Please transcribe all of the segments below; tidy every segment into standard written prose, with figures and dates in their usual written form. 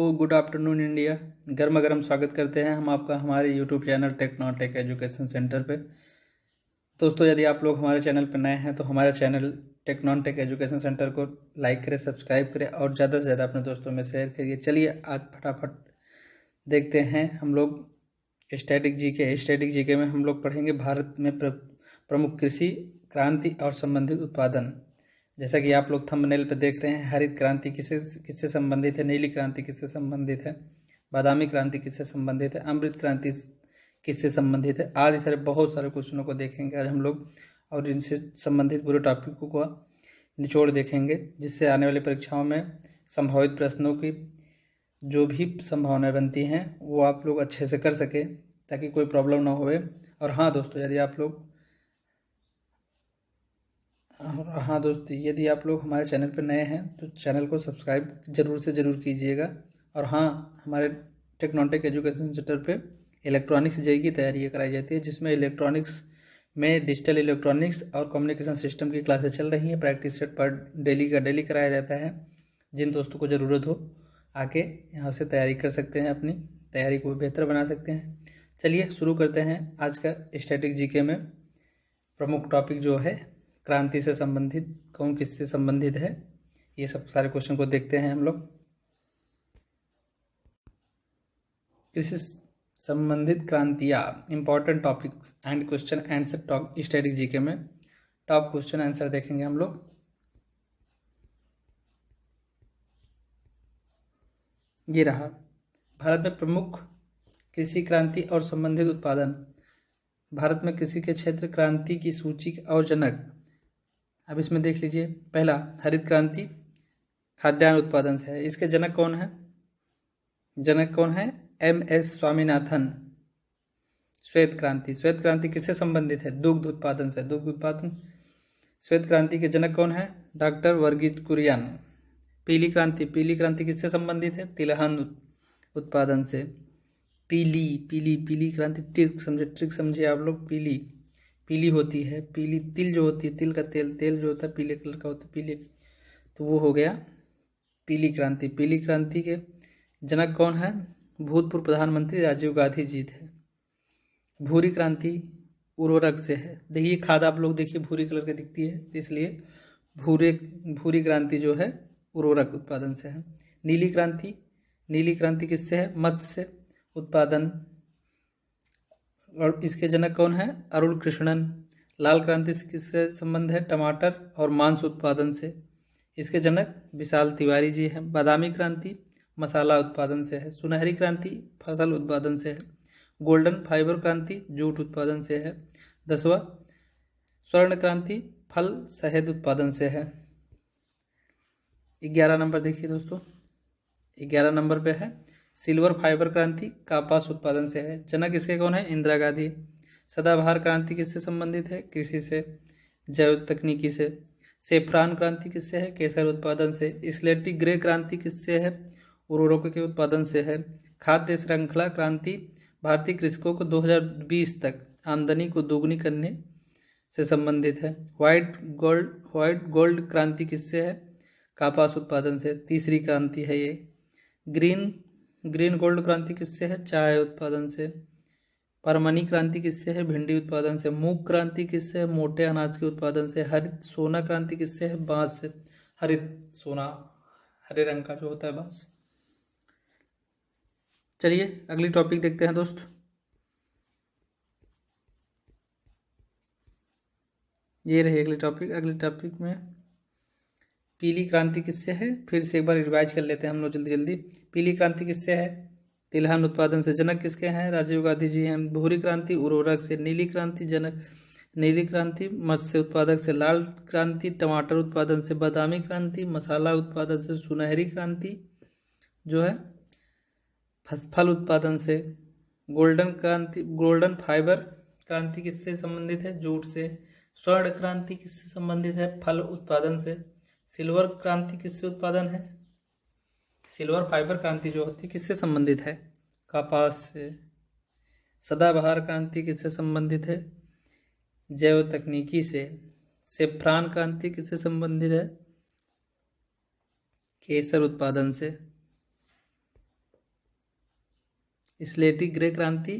Good afternoon India. गर्मा गर्म स्वागत करते हैं हम आपका हमारे YouTube channel Technotech education centre पे। दोस्तों, यदि आप लोग हमारे चैनल पर नए हैं तो हमारे चैनल टेक्नोटेक एजुकेशन सेंटर को लाइक करें, सब्सक्राइब करें और ज़्यादा से ज़्यादा अपने दोस्तों में शेयर करिए। चलिए आज फटाफट देखते हैं हम लोग स्टैटिक जीके में हम लोग पढ़ेंगे भारत में प्रमुख कृषि क्रांति और संबंधित उत्पादन। जैसा कि आप लोग थंबनेल पे देख रहे हैं, हरित क्रांति किससे संबंधित है, नीली क्रांति किससे संबंधित है, बादामी क्रांति किससे संबंधित है, अमृत क्रांति किससे संबंधित है, आदि सारे बहुत सारे क्वेश्चनों को देखेंगे आज हम लोग और इनसे संबंधित पूरे टॉपिकों को निचोड़ देखेंगे, जिससे आने वाली परीक्षाओं में संभावित प्रश्नों की जो भी संभावनाएं बनती हैं वो आप लोग अच्छे से कर सके ताकि कोई प्रॉब्लम ना होवे। और हाँ दोस्तों, यदि आप लोग हमारे चैनल पर नए हैं तो चैनल को सब्सक्राइब ज़रूर से ज़रूर कीजिएगा। और हाँ, हमारे टेक्नोटेक एजुकेशन सेंटर पे इलेक्ट्रॉनिक्स जेईई की तैयारी कराई जाती है, जिसमें इलेक्ट्रॉनिक्स में डिजिटल इलेक्ट्रॉनिक्स और कम्युनिकेशन सिस्टम की क्लासेस चल रही हैं। प्रैक्टिस सेट पर डेली कराया जाता है। जिन दोस्तों को ज़रूरत हो आके यहाँ से तैयारी कर सकते हैं, अपनी तैयारी को बेहतर बना सकते हैं। चलिए शुरू करते हैं आज का स्टैटिक जीके में। प्रमुख टॉपिक जो है क्रांति से संबंधित, कौन किससे संबंधित है, ये सब सारे क्वेश्चन को देखते हैं हम लोग। कृषि संबंधित क्रांतियाँ, important topics and question answer top static GK में टॉप क्वेश्चन आंसर देखेंगे हम लोग। ये रहा भारत में प्रमुख कृषि क्रांति और संबंधित उत्पादन। भारत में कृषि के क्षेत्र क्रांति की सूची और जनक। अब इसमें देख लीजिए, पहला हरित क्रांति खाद्यान्न उत्पादन से है। इसके जनक कौन है? MS स्वामीनाथन। श्वेत क्रांति किससे संबंधित है? दुग्ध उत्पादन से। श्वेत क्रांति के जनक कौन है? डॉक्टर वर्गीज कुरियन। पीली क्रांति किससे संबंधित है? तिलहन उत्पादन से। पीली क्रांति ट्रिक समझिए आप लोग। पीली होती है, पीली तिल जो होती है, तिल का तेल जो होता है पीले कलर का होता है, पीले, तो वो हो गया पीली क्रांति के जनक कौन है? भूतपूर्व प्रधानमंत्री राजीव गांधी जी थे। भूरी क्रांति उर्वरक से है। देखिए खाद आप लोग देखिए भूरी कलर की दिखती है, इसलिए भूरी क्रांति जो है उर्वरक उत्पादन से है। नीली क्रांति किससे है? मत्स्य उत्पादन, और इसके जनक कौन है? अरुण कृष्णन। लाल क्रांति से किससे संबंध है? टमाटर और मांस उत्पादन से। इसके जनक विशाल तिवारी जी हैं। बादामी क्रांति मसाला उत्पादन से है। सुनहरी क्रांति फसल उत्पादन से है। गोल्डन फाइबर क्रांति जूट उत्पादन से है। 10वां स्वर्ण क्रांति फल शहद उत्पादन से है। 11 नंबर देखिए दोस्तों, 11 नंबर पे है सिल्वर फाइबर क्रांति कपास उत्पादन से है। जनक इसके कौन है? इंदिरा गांधी। सदाबहार क्रांति किससे संबंधित है? कृषि से, जैव तकनीकी से। सेफ्रान क्रांति किससे है? केसर उत्पादन से। स्लेटी ग्रे क्रांति किससे है? उर्वरकों के उत्पादन से है। खाद्य श्रृंखला क्रांति भारतीय कृषकों को 2020 तक आमदनी को दोगुनी करने से संबंधित है। व्हाइट गोल्ड क्रांति किससे है? कपास उत्पादन से। तीसरी क्रांति है ये। ग्रीन गोल्ड क्रांति किससे है? चाय उत्पादन से। परमनी क्रांति किससे है? भिंडी उत्पादन से। मूंग क्रांति किससे है? मोटे अनाज के उत्पादन से। हरित सोना क्रांति किससे है? बांस से। हरित सोना हरे रंग का जो होता है बांस। चलिए अगली टॉपिक देखते हैं दोस्त। ये रही अगली टॉपिक में पीली क्रांति किससे है? फिर से एक बार रिवाइज कर लेते हैं हम लोग जल्दी। पीली क्रांति किससे है? तिलहन उत्पादन से। जनक किसके हैं? राजीव गांधी जी हैं। भूरी क्रांति उर्वरक से। नीली क्रांति मत्स्य उत्पादक से। लाल क्रांति टमाटर उत्पादन से। बादामी क्रांति मसाला उत्पादन से। सुनहरी क्रांति जो है फल उत्पादन से। गोल्डन फाइबर क्रांति किससे संबंधित है? जूट से। स्वर्ण क्रांति किससे संबंधित है? फल उत्पादन से। सिल्वर क्रांति किससे उत्पादन है? सिल्वर फाइबर क्रांति जो होती है किससे संबंधित है? कपास से। सदाबहार क्रांति किससे संबंधित है? जैव तकनीकी से। सेफ्रान क्रांति किससे संबंधित है? केसर उत्पादन से। स्लेटी ग्रे क्रांति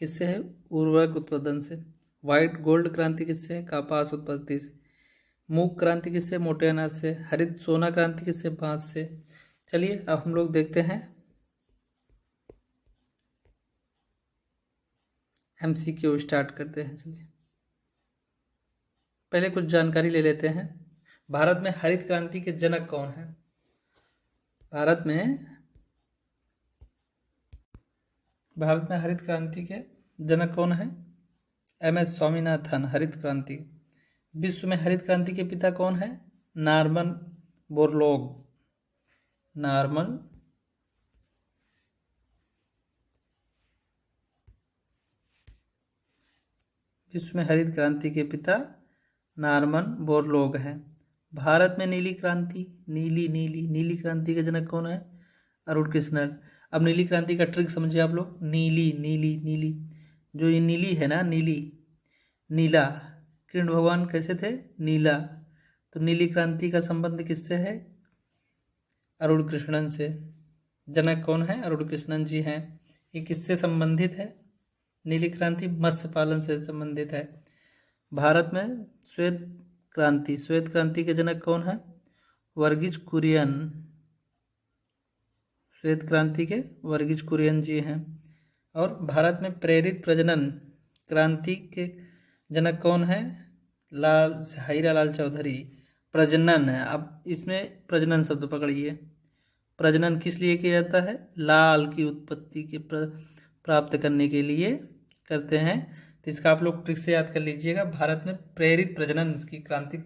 किससे है? उर्वरक उत्पादन से। व्हाइट गोल्ड क्रांति किससे है? कपास उत्पत्ति से। मूंग क्रांति किससे? मोटे अनाज से। हरित सोना क्रांति किससे? बांस से। चलिए अब हम लोग देखते हैं MCQ स्टार्ट करते हैं। चलिए पहले कुछ जानकारी ले लेते हैं। भारत में हरित क्रांति के जनक कौन है? भारत में हरित क्रांति के जनक कौन है? MS स्वामीनाथन। हरित क्रांति। विश्व में हरित क्रांति के पिता कौन है? Norman Borlaug. विश्व में हरित क्रांति के पिता नॉर्मन बोरलॉग हैं। भारत में नीली क्रांति नीली क्रांति के जनक कौन है? अरुण कृष्णन। अब नीली क्रांति का ट्रिक समझिए आप लोग। नीली जो ये नीली है ना, नीला, कृष्ण भगवान कैसे थे? नीला। तो नीली क्रांति का संबंध किससे है? अरुण कृष्णन से। जनक कौन है? अरुण कृष्णन जी हैं। ये किससे संबंधित है? नीली क्रांति मत्स्य पालन से संबंधित है। भारत में श्वेत क्रांति के जनक कौन है? वर्गीज कुरियन। श्वेत क्रांति के वर्गीज कुरियन जी हैं। और भारत में प्रेरित प्रजनन क्रांति के जनक कौन है? हीरा लाल चौधरी। प्रजनन है, अब इसमें प्रजनन शब्द पकड़िए। प्रजनन किस लिए किया जाता है? लाल की उत्पत्ति के प्राप्त करने के लिए करते हैं। तो इसका आप लोग ट्रिक से याद कर लीजिएगा। भारत में प्रेरित प्रजनन की क्रांति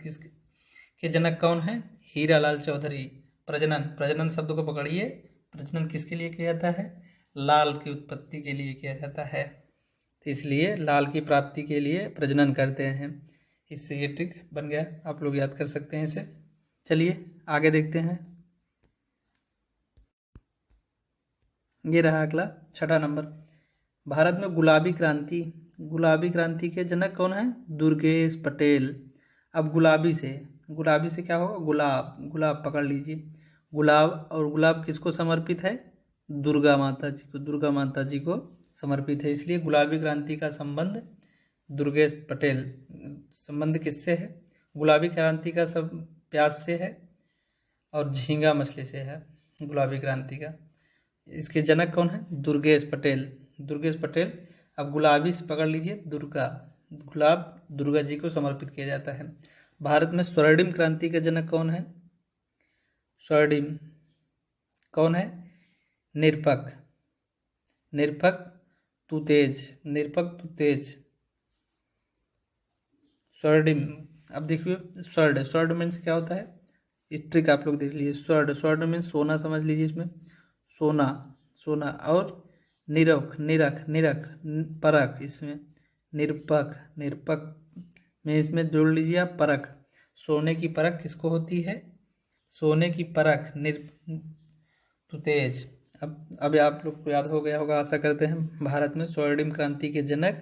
के जनक कौन है? हीरा लाल चौधरी। प्रजनन शब्द को पकड़िए। प्रजनन किसके लिए किया जाता है? लाल की उत्पत्ति के लिए किया जाता है। तो इसलिए लाल की प्राप्ति के लिए प्रजनन करते हैं। इससे ये ट्रिक बन गया, आप लोग याद कर सकते हैं इसे। चलिए आगे देखते हैं। ये रहा अगला 6ठा नंबर। भारत में गुलाबी क्रांति के जनक कौन है? दुर्गेश पटेल। अब गुलाबी से क्या होगा? गुलाब पकड़ लीजिए। गुलाब किसको समर्पित है? दुर्गा माता जी को समर्पित है। इसलिए गुलाबी क्रांति का संबंध दुर्गेश पटेल। संबंध किससे है? गुलाबी क्रांति का सब प्याज से है और झींगा मछली से है गुलाबी क्रांति का। इसके जनक कौन है? दुर्गेश पटेल। अब गुलाबी से पकड़ लीजिए गुलाब दुर्गा जी को समर्पित किया जाता है। भारत में स्वर्णिम क्रांति के जनक कौन है? कौन है? निरपक तू तेज। स्वर्णिम। अब देखिए स्वर्ण मीन्स क्या होता है? इस ट्रिक आप लोग देख लीजिए। स्वर्ण मीन्स सोना समझ लीजिए। इसमें सोना और निरख परख। इसमें निरपक में इसमें जोड़ लीजिए आप परख। सोने की परख किसको होती है? सोने की परख तू तेज। अब आप लोग को याद हो गया होगा, आशा करते हैं। भारत में स्वर्णिम क्रांति के जनक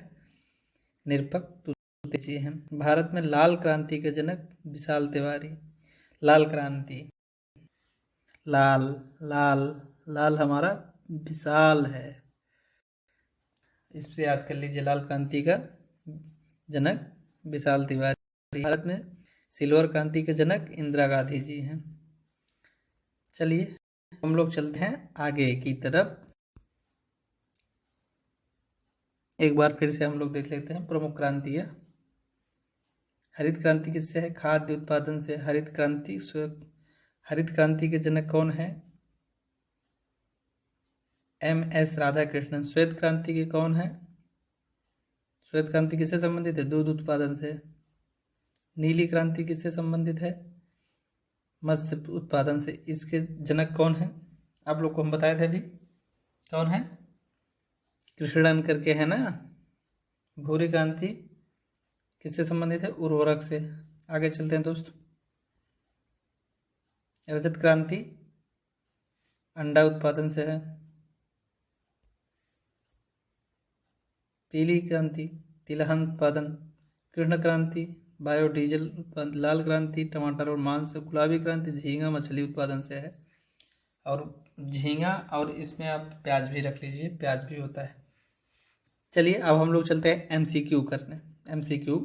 निरपक तू तेज हैं। भारत में लाल क्रांति के जनक विशाल तिवारी। लाल क्रांति, लाल हमारा विशाल है, इससे याद कर लीजिए। लाल क्रांति का जनक विशाल तिवारी। भारत में सिल्वर क्रांति के जनक इंदिरा गांधी जी हैं। चलिए हम लोग चलते हैं आगे की तरफ। एक बार फिर से हम लोग देख लेते हैं प्रमुख क्रांतियां। हरित क्रांति किससे है? खाद्य उत्पादन से। हरित क्रांति के जनक कौन है? MS राधाकृष्णन। श्वेत क्रांति के कौन है? श्वेत क्रांति किससे संबंधित है? दूध उत्पादन से। नीली क्रांति किससे संबंधित है? मत्स्य उत्पादन से। इसके जनक कौन है? आप लोग को हम बताए थे अभी। कौन है? कृष्णन करके है ना। भूरी क्रांति किससे संबंधित है? उर्वरक से। आगे चलते हैं दोस्त। रजत क्रांति अंडा उत्पादन से है। पीली क्रांति तिलहन उत्पादन। कृष्ण क्रांति बायोडीजल उत्पादन। लाल क्रांति टमाटर और मांस से। गुलाबी क्रांति झींगा मछली उत्पादन से है। और झींगा, और इसमें आप प्याज भी रख लीजिए, प्याज भी होता है। चलिए अब हम लोग चलते हैं MCQ करने। MCQ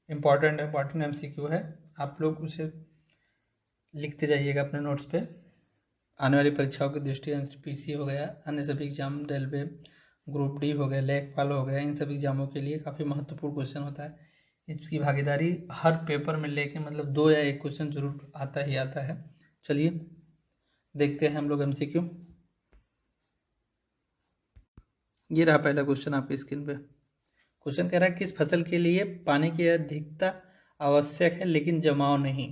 इम्पॉर्टेंट MCQ है, आप लोग उसे लिखते जाइएगा अपने नोट्स पे। आने वाली परीक्षाओं की दृष्टि NPC हो गया, अन्य सभी एग्जाम, रेलवे ग्रुप डी हो गया, लेखपाल हो गया, इन सभी एग्जामों के लिए काफ़ी महत्वपूर्ण क्वेश्चन होता है। इसकी भागीदारी हर पेपर में लेके मतलब 2 या 1 क्वेश्चन जरूर आता ही आता है। चलिए देखते हैं हम लोग MCQ। ये रहा पहला क्वेश्चन आपकी स्क्रीन पे। क्वेश्चन कह रहा है किस फसल के लिए पानी की अधिकता आवश्यक है लेकिन जमाव नहीं?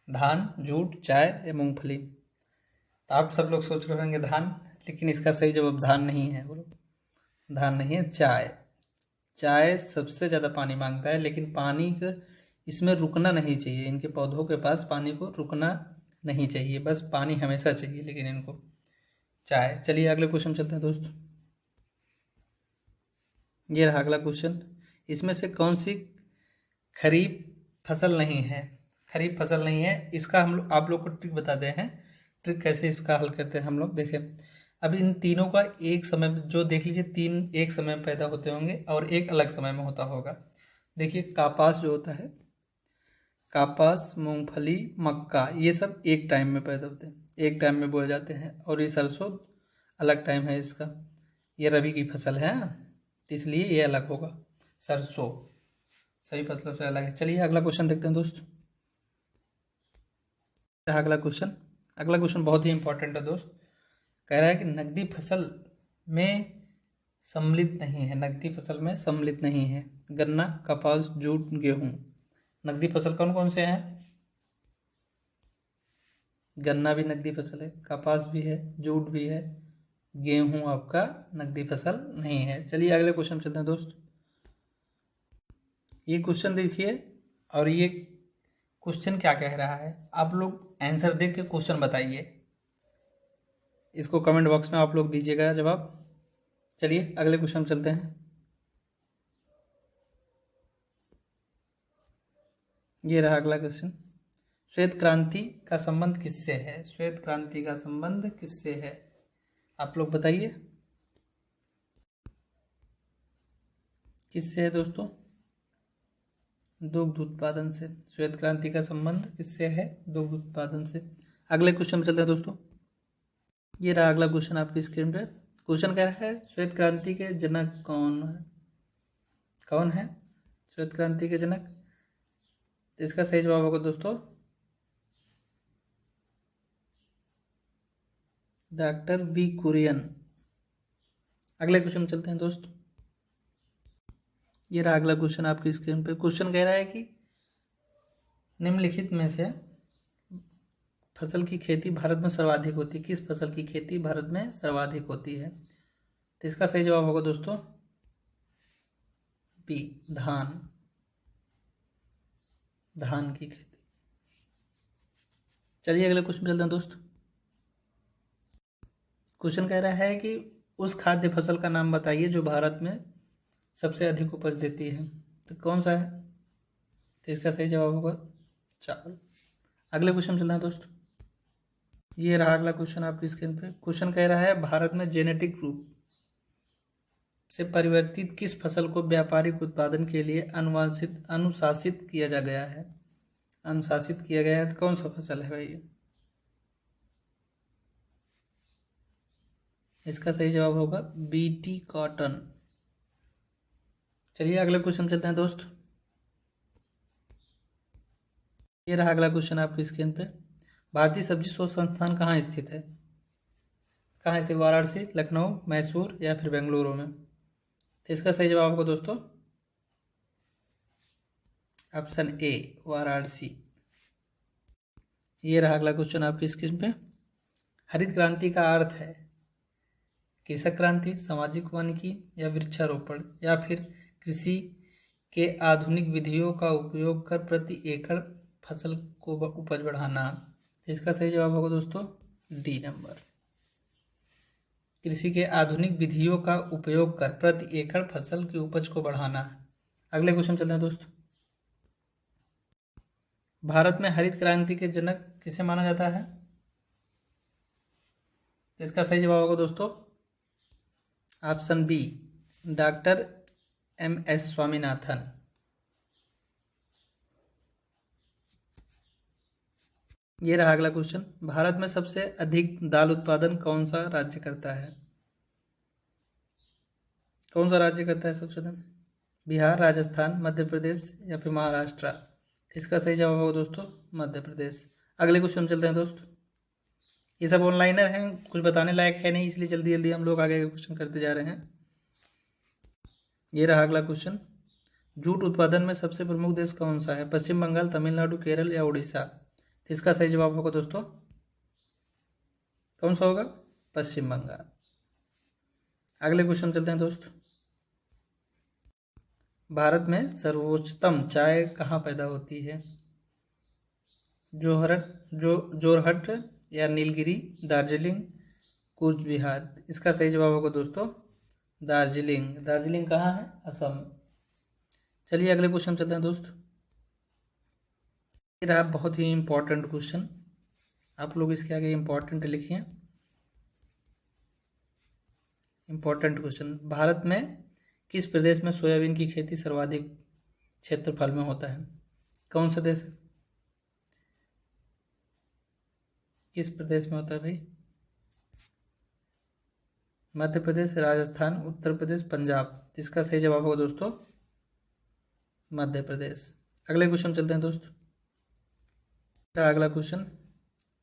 धान, जूट, चाय या मूंगफली? तो आप सब लोग सोच रहे होंगे धान, लेकिन इसका सही जवाब धान नहीं है। बोलो, धान नहीं है, चाय। चाय सबसे ज़्यादा पानी मांगता है, लेकिन पानी का इसमें रुकना नहीं चाहिए। इनके पौधों के पास पानी को रुकना नहीं चाहिए, बस पानी हमेशा चाहिए, लेकिन इनको चाय। चलिए अगले क्वेश्चन चलते हैं दोस्त। ये रहा अगला क्वेश्चन। इसमें से कौन सी खरीफ फसल नहीं है? खरीफ फसल नहीं है, इसका हम लोग आप लोग को ट्रिक बताते हैं। ट्रिक कैसे इसका हल करते हैं हम लोग, देखें। अब इन तीनों का एक समय में, जो देख लीजिए 3 एक समय में पैदा होते होंगे और एक अलग समय में होता होगा। देखिए कपास जो होता है, कपास, मूंगफली, मक्का, ये सब एक टाइम में पैदा होते हैं, एक टाइम में बोए जाते हैं। और ये सरसों अलग टाइम है इसका, ये रबी की फसल है, तो इसलिए ये अलग होगा। सरसों सभी फसलों से अलग है। चलिए अगला क्वेश्चन देखते हैं दोस्त। अगला क्वेश्चन बहुत ही इंपॉर्टेंट है दोस्त। कह रहा है कि नकदी फसल में सम्मिलित नहीं है, नकदी फसल में सम्मिलित नहीं है गन्ना, कपास, जूट, गेहूं। नकदी फसल कौन कौन से हैं? गन्ना भी नकदी फसल है, कपास भी है, जूट भी है, गेहूं आपका नकदी फसल नहीं है। चलिए अगले क्वेश्चन चलते हैं दोस्त। ये क्वेश्चन देखिए, और ये क्वेश्चन क्या कह रहा है, आप लोग आंसर देख के क्वेश्चन बताइए। इसको कमेंट बॉक्स में आप लोग दीजिएगा जवाब। चलिए अगले क्वेश्चन चलते हैं। ये रहा अगला क्वेश्चन। श्वेत क्रांति का संबंध किससे है? श्वेत क्रांति का संबंध किससे है, आप लोग बताइए। किससे है दोस्तों? दुग्ध उत्पादन से। श्वेत क्रांति का संबंध किससे है? दुग्ध उत्पादन से। अगले क्वेश्चन में चलते हैं दोस्तों। ये रहा अगला क्वेश्चन आपकी स्क्रीन पे। क्वेश्चन कह रहा है श्वेत क्रांति के जनक कौन है? कौन है श्वेत क्रांति के जनक? तो इसका सही जवाब होगा दोस्तों डॉक्टर वी कुरियन। अगले क्वेश्चन में चलते हैं दोस्त। ये रहा अगला क्वेश्चन आपकी स्क्रीन पे। क्वेश्चन कह रहा है कि निम्नलिखित में से फसल की खेती भारत में सर्वाधिक होती है? किस फसल की खेती भारत में सर्वाधिक होती है? तो इसका सही जवाब होगा दोस्तों बी, धान। धान की खेती। चलिए अगले क्वेश्चन चलते हैं दोस्त। क्वेश्चन कह रहा है कि उस खाद्य फसल का नाम बताइए जो भारत में सबसे अधिक उपज देती है। तो कौन सा है? तो इसका सही जवाब होगा चावल। अगले क्वेश्चन चलते हैं दोस्त। ये रहा अगला क्वेश्चन आपकी स्क्रीन पे। क्वेश्चन कह रहा है भारत में जेनेटिक रूप से परिवर्तित किस फसल को व्यापारिक उत्पादन के लिए अनुशासित किया गया है? अनुशासित किया गया है, तो कौन सा फसल है भाई? इसका सही जवाब होगा BT कॉटन। चलिए अगले क्वेश्चन चलते हैं दोस्त। ये रहा अगला क्वेश्चन आपकी स्क्रीन पे। भारतीय सब्जी शोध संस्थान कहाँ स्थित है? कहाँ स्थित? वाराणसी, लखनऊ, मैसूर या फिर बेंगलुरु में? तो इसका सही जवाब होगा दोस्तों ऑप्शन ए, वाराणसी। ये रहा अगला क्वेश्चन आपकी स्क्रीन पे। हरित क्रांति का अर्थ है कृषक क्रांति, सामाजिक वानिकी या वृक्षारोपण, या फिर कृषि के आधुनिक विधियों का उपयोग कर प्रति एकड़ फसल को उपज बढ़ाना। इसका सही जवाब होगा दोस्तों डी नंबर, कृषि के आधुनिक विधियों का उपयोग कर प्रति एकड़ फसल की उपज को बढ़ाना। अगले क्वेश्चन चलते हैं दोस्तों। भारत में हरित क्रांति के जनक किसे माना जाता है? तो इसका सही जवाब होगा दोस्तों option B, doctor MS Swaminathan. ये रहा अगला क्वेश्चन, भारत में सबसे अधिक दाल उत्पादन कौन सा राज्य करता है? कौन सा राज्य करता है सबसे अधिक? बिहार, राजस्थान, मध्य प्रदेश या फिर महाराष्ट्र? इसका सही जवाब होगा दोस्तों मध्य प्रदेश। अगले क्वेश्चन चलते हैं दोस्त। ये सब ऑनलाइनर हैं, कुछ बताने लायक है नहीं, इसलिए जल्दी जल्दी हम लोग आगे के क्वेश्चन करते जा रहे हैं। ये रहा अगला क्वेश्चन, जूट उत्पादन में सबसे प्रमुख देश कौन सा है? पश्चिम बंगाल, तमिलनाडु, केरल या उड़ीसा? तो इसका सही जवाब होगा दोस्तों कौन सा होगा? पश्चिम बंगाल। अगले क्वेश्चन चलते हैं दोस्त। भारत में सर्वोच्चतम चाय कहाँ पैदा होती है? जोरहट या नीलगिरी, दार्जिलिंग, कूच बिहार? इसका सही जवाब होगा दोस्तों दार्जिलिंग। दार्जिलिंग कहाँ है? असम। चलिए अगले क्वेश्चन चलते हैं दोस्त। ये रहा बहुत ही इंपॉर्टेंट क्वेश्चन, आप लोग इसके आगे इंपॉर्टेंट लिखिए। इंपॉर्टेंट क्वेश्चन, भारत में किस प्रदेश में सोयाबीन की खेती सर्वाधिक क्षेत्रफल में होता है? कौन सा देश है? किस प्रदेश में होता है भाई? मध्य प्रदेश, राजस्थान, उत्तर प्रदेश, पंजाब? इसका सही जवाब होगा दोस्तों मध्य प्रदेश। अगले क्वेश्चन चलते हैं दोस्त। अगला क्वेश्चन,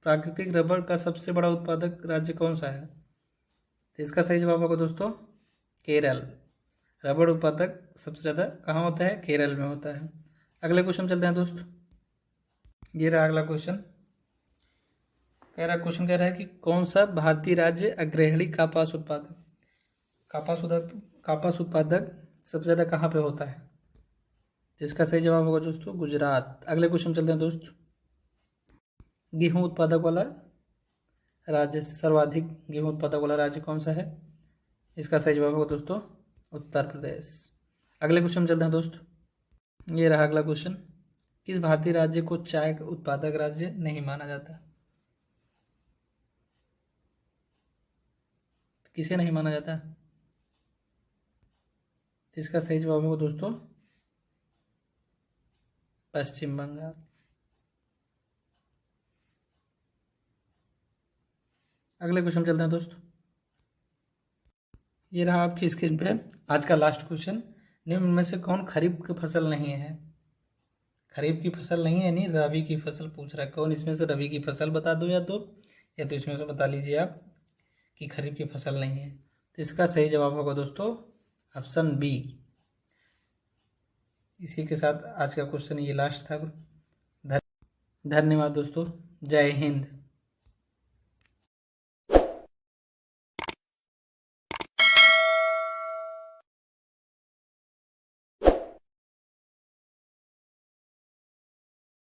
प्राकृतिक रबर का सबसे बड़ा उत्पादक राज्य कौन सा है? तो इसका सही जवाब होगा दोस्तों केरल। रबर उत्पादक सबसे ज़्यादा कहाँ होता है? केरल में होता है। अगले क्वेश्चन चलते हैं दोस्त। ये रहा अगला क्वेश्चन, कह रहा है कि कौन सा भारतीय राज्य अग्रणी कपास उत्पादक सबसे ज़्यादा कहाँ पे होता है? तो इसका सही जवाब होगा दोस्तों गुजरात। अगले क्वेश्चन चलते हैं दोस्त। गेहूं उत्पादक वाला राज्य, सर्वाधिक गेहूं उत्पादक वाला राज्य कौन सा है? इसका सही जवाब होगा दोस्तों उत्तर प्रदेश। अगले क्वेश्चन चलते हैं दोस्त। ये रहा अगला क्वेश्चन, किस भारतीय राज्य को चाय उत्पादक राज्य नहीं माना जाता? किसे नहीं माना जाता? तो इसका सही जवाब होगा दोस्तों पश्चिम बंगाल। अगले क्वेश्चन चलते हैं दोस्त। ये रहा आपकी स्क्रीन पे आज का लास्ट क्वेश्चन, निम्न में से कौन खरीफ की फसल नहीं है? खरीफ की फसल नहीं है, नहीं रबी की फसल पूछ रहा है। कौन इसमें से रबी की फसल बता दो, या तो इसमें से बता लीजिए आप कि खरीफ की फसल नहीं है। तो इसका सही जवाब होगा दोस्तों ऑप्शन बी। इसी के साथ आज का क्वेश्चन ये लास्ट था। धन्यवाद दोस्तों, जय हिंद।